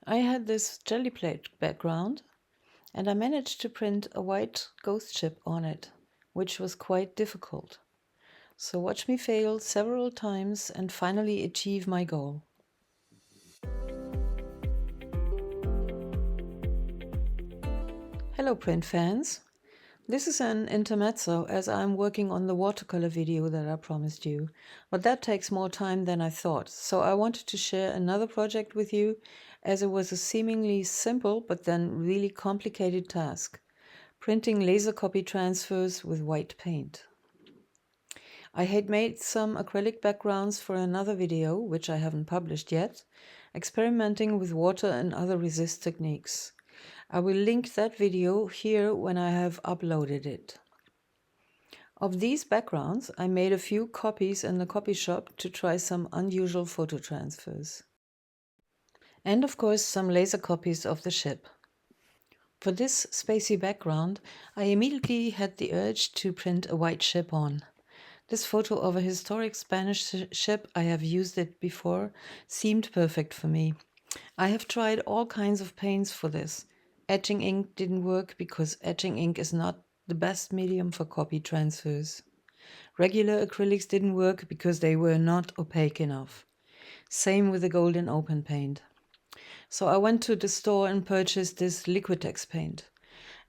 I had this Gelli Plate background and I managed to print a white ghost ship on it, which was quite difficult. So watch me fail several times and finally achieve my goal. Hello print fans! This is an intermezzo as I'm working on the watercolor video that I promised you, but that takes more time than I thought, so I wanted to share another project with you as it was a seemingly simple but then really complicated task, printing laser copy transfers with white paint. I had made some acrylic backgrounds for another video, which I haven't published yet, experimenting with water and other resist techniques. I will link that video here when I have uploaded it. Of these backgrounds, I made a few copies in the copy shop to try some unusual photo transfers. And of course, some laser copies of the ship. For this spacey background, I immediately had the urge to print a white ship on. This photo of a historic Spanish ship, I have used it before, seemed perfect for me. I have tried all kinds of paints for this. Etching ink didn't work because etching ink is not the best medium for copy transfers. Regular acrylics didn't work because they were not opaque enough. Same with the golden open paint. So I went to the store and purchased this Liquitex paint.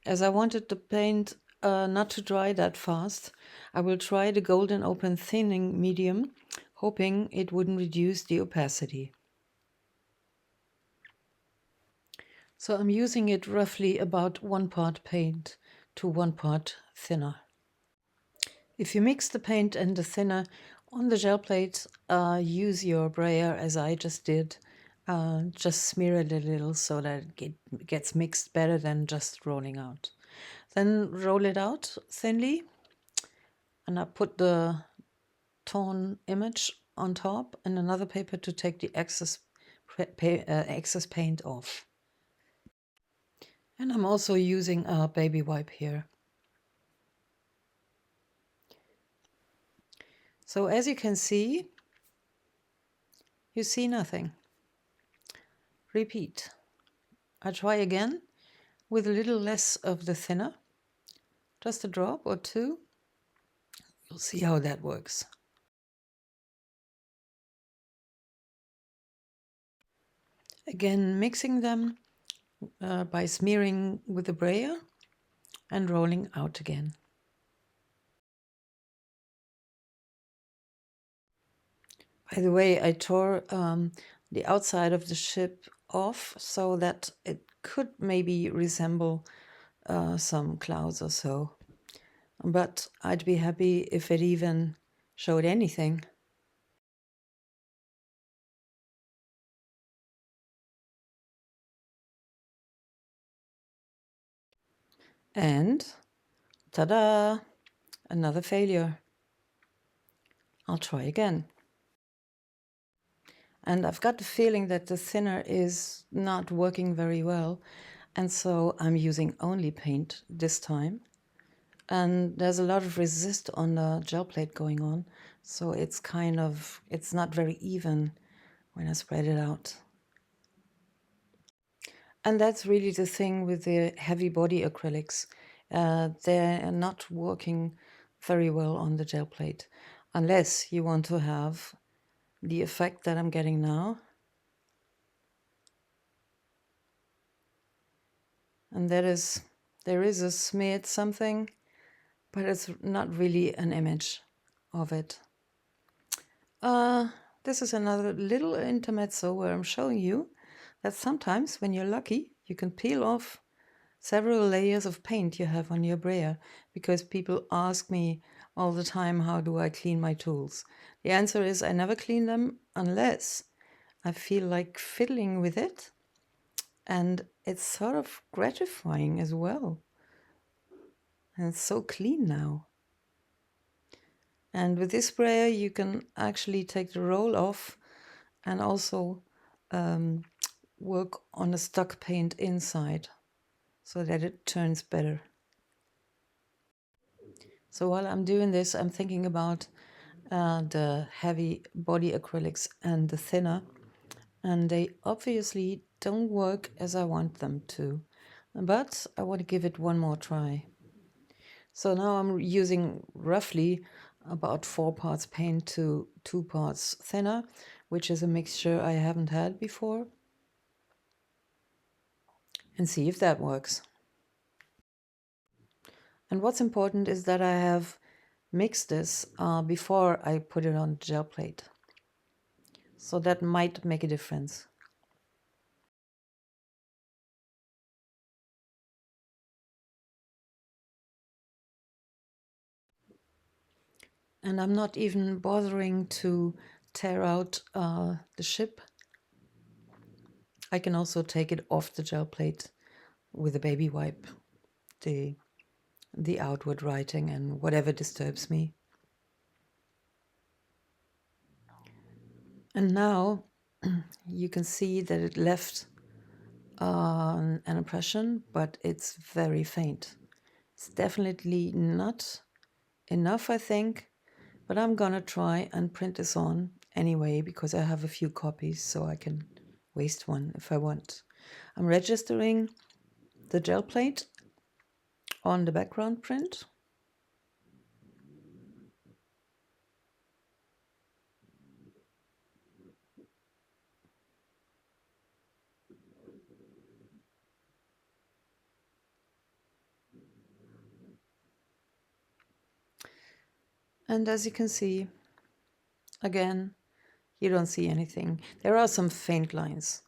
As I wanted the paint not to dry that fast, I will try the golden open thinning medium, hoping it wouldn't reduce the opacity. So I'm using it roughly about 1 part paint to 1 part thinner. If you mix the paint and the thinner on the gel plate, use your brayer as I just did. Just smear it a little so that it gets mixed better than just rolling out. Then roll it out thinly, and I put the torn image on top and another paper to take the excess paint off. And I'm also using a baby wipe here. So as you can see, you see nothing. Repeat. I try again with a little less of the thinner, just a drop or two. You'll see how that works. Again, mixing them by smearing with the brayer and rolling out again. By the way, I tore the outside of the ship off so that it could maybe resemble some clouds or so. But I'd be happy if it even showed anything. And ta-da! Another failure. I'll try again. And I've got the feeling that the thinner is not working very well, and so I'm using only paint this time. And there's a lot of resist on the gel plate going on, so it's not very even when I spread it out. And that's really the thing with the heavy body acrylics. They're not working very well on the gel plate, unless you want to have the effect that I'm getting now. And there is a smeared something, but it's not really an image of it. This is another little intermezzo where I'm showing you that sometimes when you're lucky, you can peel off several layers of paint you have on your brayer, because people ask me all the time, how do I clean my tools? The answer is I never clean them unless I feel like fiddling with it, and it's sort of gratifying as well. And it's so clean now. And with this sprayer you can actually take the roll off and also work on the stuck paint inside so that it turns better. So while I'm doing this, I'm thinking about the heavy body acrylics and the thinner, and they obviously don't work as I want them to, but I want to give it one more try. So now I'm using roughly about 4 parts paint to 2 parts thinner, which is a mixture I haven't had before, and see if that works. And what's important is that I have mixed this before I put it on gel plate. So that might make a difference. And I'm not even bothering to tear out the ship. I can also take it off the gel plate with a baby wipe, the outward writing and whatever disturbs me. And now you can see that it left an impression, but it's very faint. It's definitely not enough, I think, but I'm gonna try and print this on anyway because I have a few copies, so I can waste one if I want. I'm registering the gel plate on the background print. And as you can see, again, you don't see anything. There are some faint lines,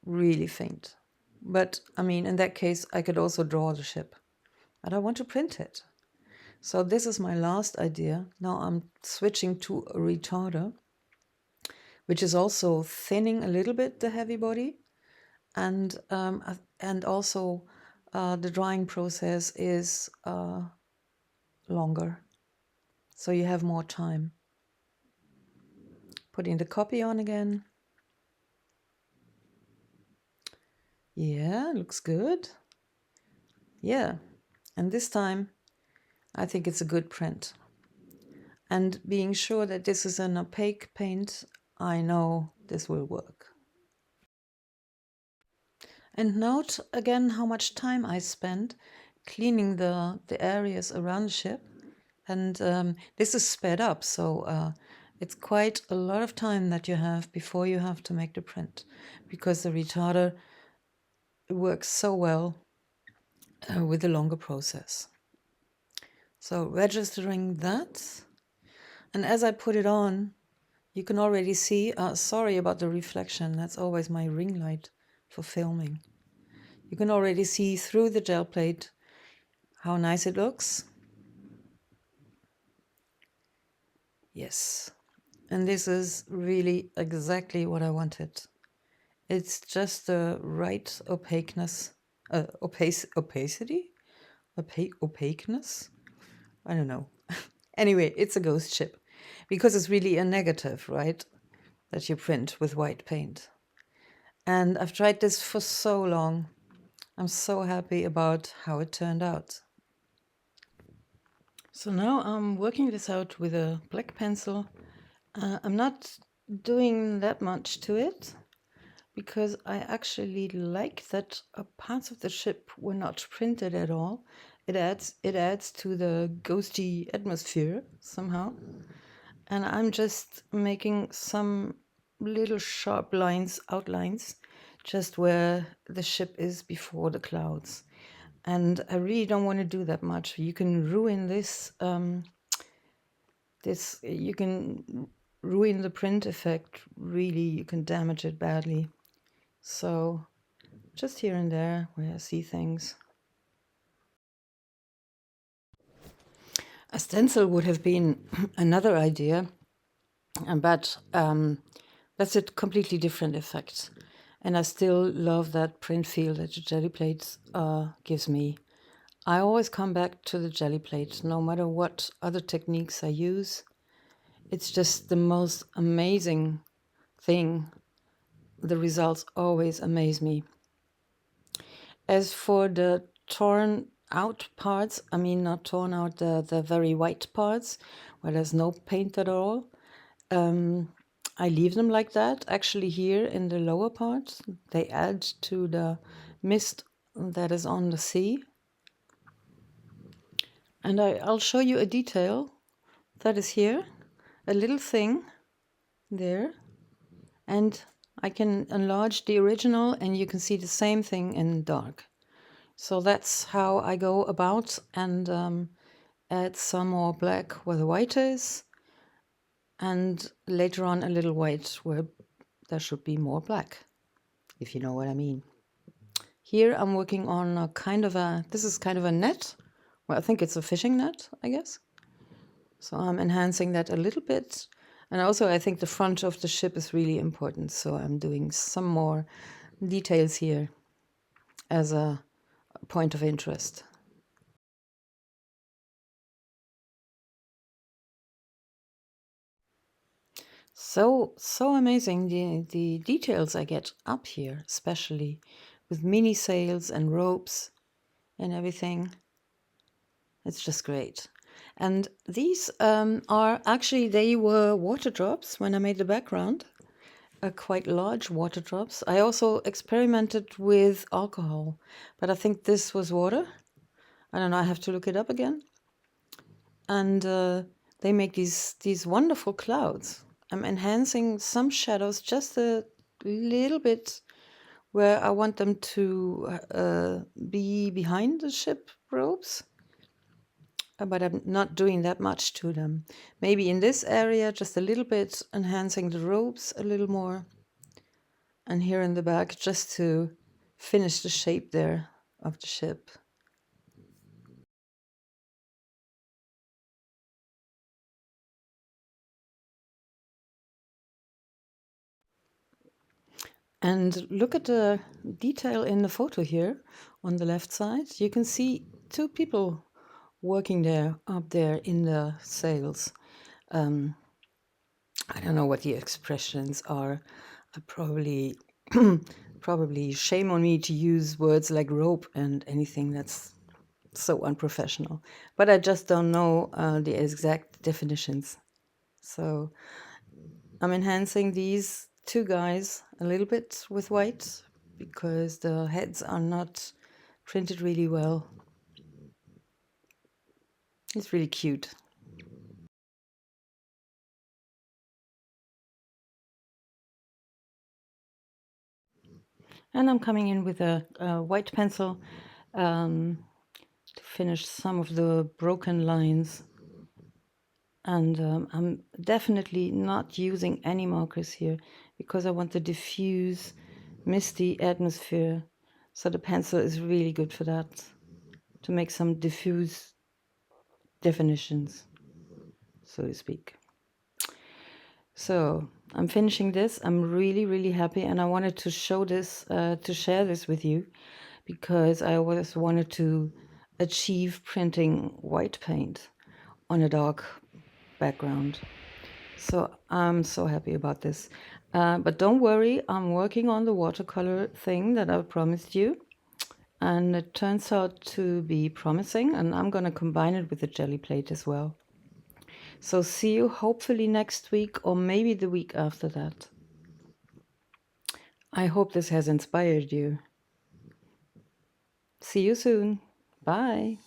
really faint. But, I mean, in that case, I could also draw the ship. But I want to print it. So this is my last idea. Now I'm switching to a retarder, which is also thinning a little bit the heavy body. And also the drying process is longer. So you have more time. Putting the copy on again. Yeah, looks good. Yeah, and this time I think it's a good print. And being sure that this is an opaque paint, I know this will work. And note again how much time I spent cleaning the areas around the ship. And this is sped up, so it's quite a lot of time that you have before you have to make the print, because the retarder works so well with the longer process. So registering that, and as I put it on, you can already see, sorry about the reflection, that's always my ring light for filming. You can already see through the gel plate how nice it looks. Yes, and this is really exactly what I wanted. It's just the right opaqueness, opacity? Opaqueness? I don't know. Anyway, it's a ghost ship because it's really a negative, right? That you print with white paint. And I've tried this for so long. I'm so happy about how it turned out. So now I'm working this out with a black pencil. I'm not doing that much to it because I actually like that parts of the ship were not printed at all. It adds to the ghosty atmosphere somehow. And I'm just making some little sharp outlines, just where the ship is before the clouds. And I really don't want to do that much. You can ruin this. You can ruin the print effect. Really, you can damage it badly. So, just here and there where I see things. A stencil would have been another idea, but that's a completely different effect. And I still love that print feel that the Gelli Plate gives me. I always come back to the Gelli Plate, no matter what other techniques I use. It's just the most amazing thing. The results always amaze me. As for the torn out parts, I mean not torn out, the very white parts, where there's no paint at all, I leave them like that. Actually, here in the lower part, they add to the mist that is on the sea. And I'll show you a detail that is here, a little thing there. And I can enlarge the original and you can see the same thing in dark. So that's how I go about, and add some more black where the white is, and later on a little white where there should be more black, if you know what I mean. Here I'm working on this is kind of a net. Well, I think it's a fishing net, I guess. So I'm enhancing that a little bit. And also I think the front of the ship is really important. So I'm doing some more details here as a point of interest. So amazing, the details I get up here, especially with mini sails and ropes and everything. It's just great. And these are actually, they were water drops when I made the background, quite large water drops. I also experimented with alcohol, but I think this was water. I don't know, I have to look it up again. And they make these wonderful clouds. I'm enhancing some shadows just a little bit where I want them to be behind the ship ropes. But I'm not doing that much to them. Maybe in this area, just a little bit, enhancing the ropes a little more. And here in the back, just to finish the shape there of the ship. And look at the detail in the photo here on the left side. You can see two people working there, up there in the sails. I don't know what the expressions are. I probably probably shame on me to use words like rope and anything that's so unprofessional. But I just don't know the exact definitions. So I'm enhancing these two guys a little bit with white because the heads are not printed really well. It's really cute. And I'm coming in with a white pencil to finish some of the broken lines. And I'm definitely not using any markers here because I want the diffuse, misty atmosphere. So the pencil is really good for that, to make some diffuse definitions, so to speak. So I'm finishing this. I'm really happy, and I wanted to show this, to share this with you, because I always wanted to achieve printing white paint on a dark background. So I'm so happy about this. But don't worry, I'm working on the watercolor thing that I promised you. And it turns out to be promising, and I'm going to combine it with the Gelli Plate as well. So see you hopefully next week, or maybe the week after that. I hope this has inspired you. See you soon. Bye.